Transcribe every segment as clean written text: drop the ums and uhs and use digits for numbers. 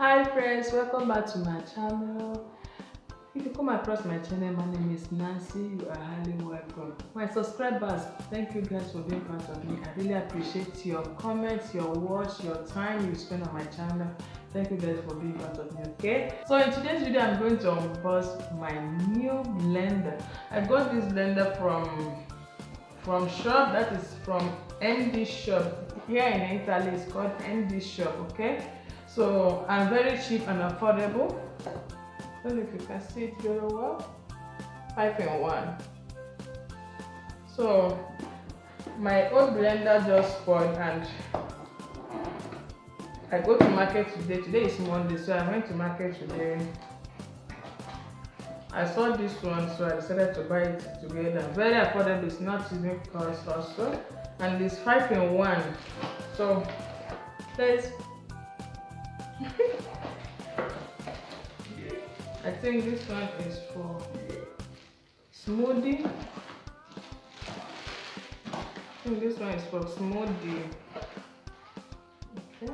Hi friends, welcome back to my channel. If you come across my channel, my name is Nancy. You are highly welcome. My subscribers, thank you guys for being part of me. I really appreciate your comments, your watch, your time you spend on my channel. Thank you guys for being part of me, okay? So in today's video, I'm going to unbox my new blender. I got this blender from shop, that is from MD shop. Here in Italy, it's called MD shop, okay? So I'm very cheap and affordable. I don't know if you can see it very well. 5 in 1. So my old blender just spoiled and I go to market today. Today is Monday, so I went to market today. I saw this one, so I decided to buy it together. Very affordable, it's not even cost also. And it's 5 in 1. So let's I think this one is for smoothie. I think this one is for smoothie. Okay.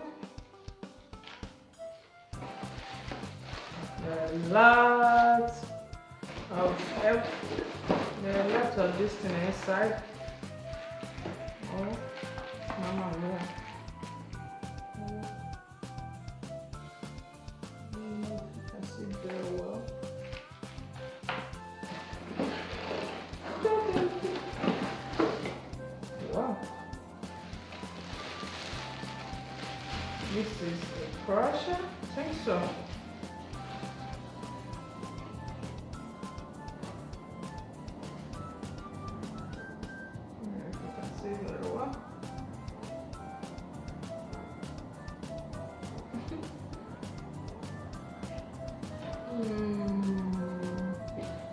There are lots of this thing inside. Oh, mama mia. Very well. Wow. This is a crusher? I think so. If you can see very well.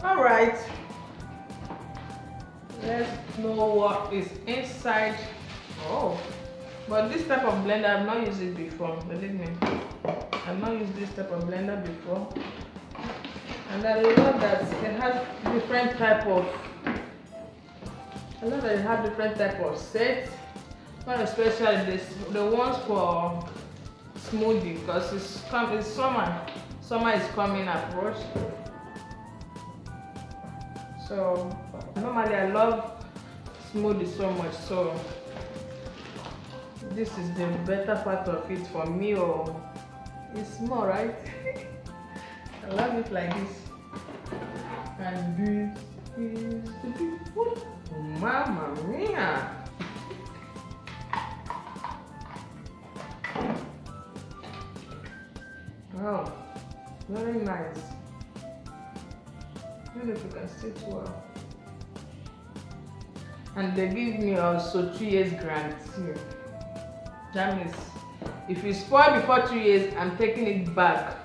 All right, let's know what is inside. Oh, but this type of blender I've not used it before, believe me. I've not used this type of blender before, and I love that it has different type of sets. Not especially the ones for smoothie, because it's summer is coming approach. So normally I love smoothie so much, so this is the better part of it for me. Or it's small, right? I love it like this. And this is the beautiful Mamma Mia. Wow, very nice. I don't know if you can see it well. And they give me also 2 years guarantee. That means if you spoil before 2 years, I'm taking it back.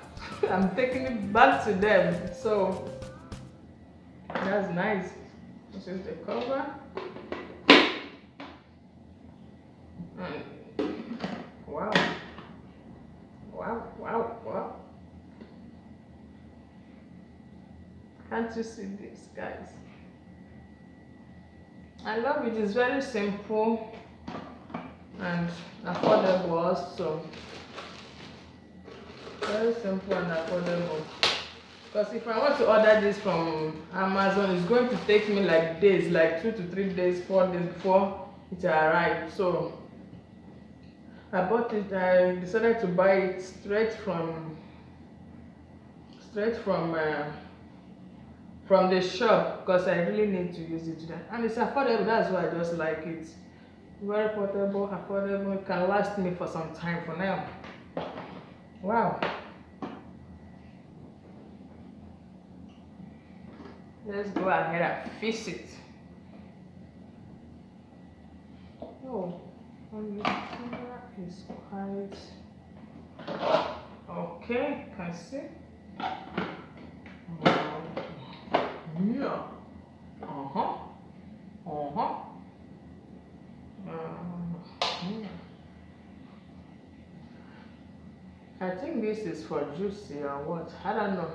I'm taking it back to them. So that's nice. This is the cover. And wow. Wow. Can't you see this, guys? I love it. It's very simple and affordable also. Very simple and affordable. Because if I want to order this from Amazon, it's going to take me like days, like 2 to 3 days, 4 days before it arrives. So I bought it. I decided to buy it straight from the shop, because I really need to use it today. And it's affordable, that's why I just like it. Very portable, affordable, it can last me for some time for now. Wow. Let's go ahead and fix it. Oh, the camera is quite okay, can see. Yeah. I think this is for juicy or what? I don't know.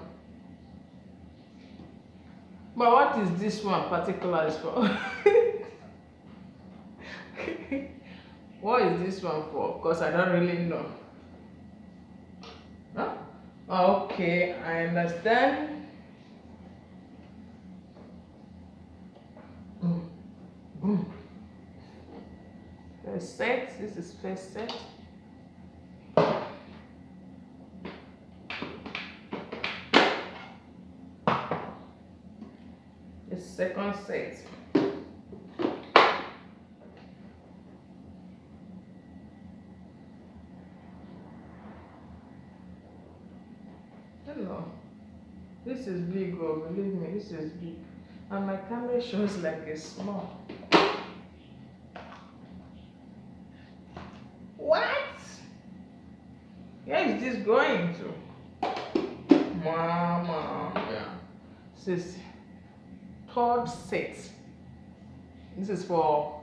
But what is this one particular is for? What is this one for? Because I don't really know. Huh? Okay, I understand. Boom, boom. First set. This is first set. The second set. Hello. This is big, oh, believe me, this is big. And my camera shows like a small. What? Where is this going to? Mama. Yeah. This is third set. This is for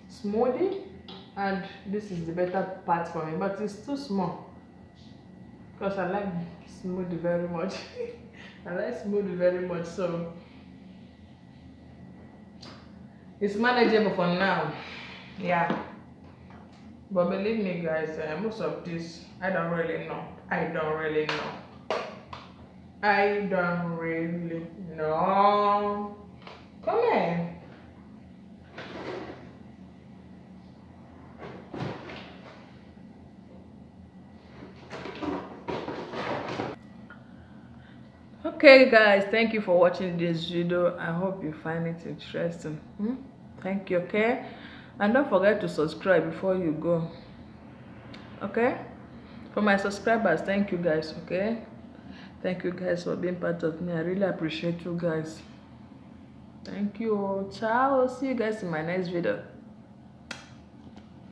smoothie, and this is the better part for me, but it's too small because I like smoothie very much. I like smoothie very much, so it's manageable for now. Yeah, but believe me guys, most of this I don't really know. I don't really know. Come here. Okay guys, thank you for watching this video. I hope you find it interesting. Thank you. Okay, and don't forget to subscribe before you go. Okay, for my subscribers, thank you guys. Okay, thank you guys for being part of me. I really appreciate you guys. Thank you. Ciao. See you guys in my next video.